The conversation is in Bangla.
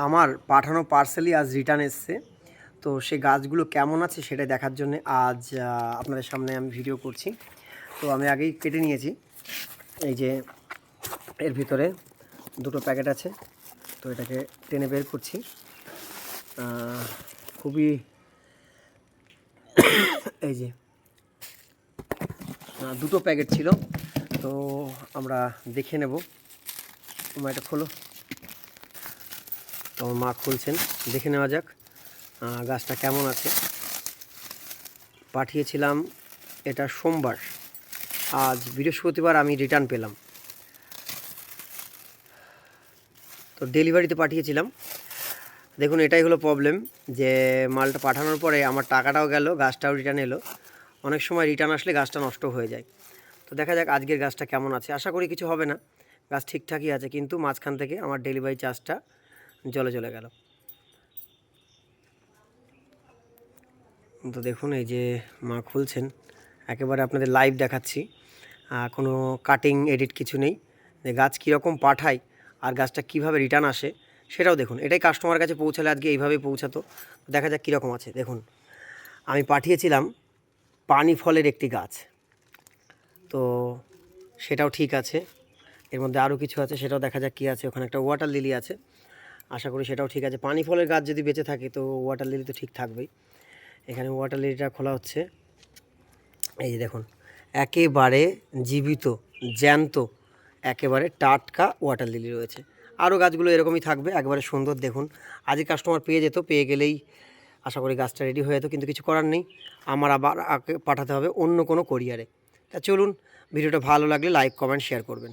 আমার পাঠানো পার্সেলই আজ রিটার্ন এসছে। তো সেই গাছগুলো কেমন আছে সেটা দেখার জন্য আজ আপনাদের সামনে আমি ভিডিও করছি। তো আমি আগেই কেটে নিয়েছি। এই যে এর ভিতরে দুটো প্যাকেট আছে, তো এটাকে টেনে বের করছি। খুবই এই যে দুটো প্যাকেট ছিল, তো আমরা দেখে নেব। তোমার এটা খোলো। তো মা খুলছেন, দেখে নেওয়া যাক গাছটা কেমন আছে। পাঠিয়েছিলাম এটা সোমবার, আজ বৃহস্পতিবার আমি রিটার্ন পেলাম। তো ডেলিভারিতে পাঠিয়েছিলাম। দেখুন, এটাই হলো প্রবলেম, যে মালটা পাঠানোর পরে আমার টাকাটাও গেল, গাছটাও রিটার্ন এলো। অনেক সময় রিটার্ন আসলে গাছটা নষ্ট হয়ে যায়। তো দেখা যাক আজকের গাছটা কেমন আছে। আশা করি কিছু হবে না, গাছ ঠিকঠাকই আছে, কিন্তু মাঝখান থেকে আমার ডেলিভারি চার্জটা জলে চলে গেল। তো দেখুন, এই যে মা খুলছেন, একেবারে আপনাদের লাইভ দেখাচ্ছি, কোনো কাটিং এডিট কিছু নেই। যে গাছ কীরকম পাঠায় আর গাছটা কিভাবে রিটার্ন আসে সেটাও দেখুন। এটাই কাস্টমার কাছে পৌঁছালে আজকে এইভাবেই পৌঁছাতো। দেখা যাক কীরকম আছে। দেখুন, আমি পাঠিয়েছিলাম পানি ফলের একটি গাছ, তো সেটাও ঠিক আছে। এর মধ্যে আরও কিছু আছে, সেটাও দেখা যাক কী আছে। ওখানে একটা ওয়াটার লিলি আছে, আশা করি সেটাও ঠিক আছে। পানি ফলের গাছ যদি বেঁচে থাকে তো ওয়াটার লিলি তো ঠিক থাকবেই। এখানে ওয়াটার লিলিটা খোলা হচ্ছে। এই যে দেখুন, একেবারে জীবিত, জ্যান্ত, একেবারে টাটকা ওয়াটার লিলি রয়েছে। আরও গাছগুলো এরকমই থাকবে, একবারে সুন্দর। দেখুন, আজই কাস্টমার পেয়ে যেত, পেয়ে গেলেই আশা করি গাছটা রেডি হয়ে যেত, কিন্তু কিছু করার নেই। আমার আবার পাঠাতে হবে অন্য কোনো কোরিয়ারে। তা চলুন, ভিডিওটা ভালো লাগলে লাইক, কমেন্ট, শেয়ার করবেন।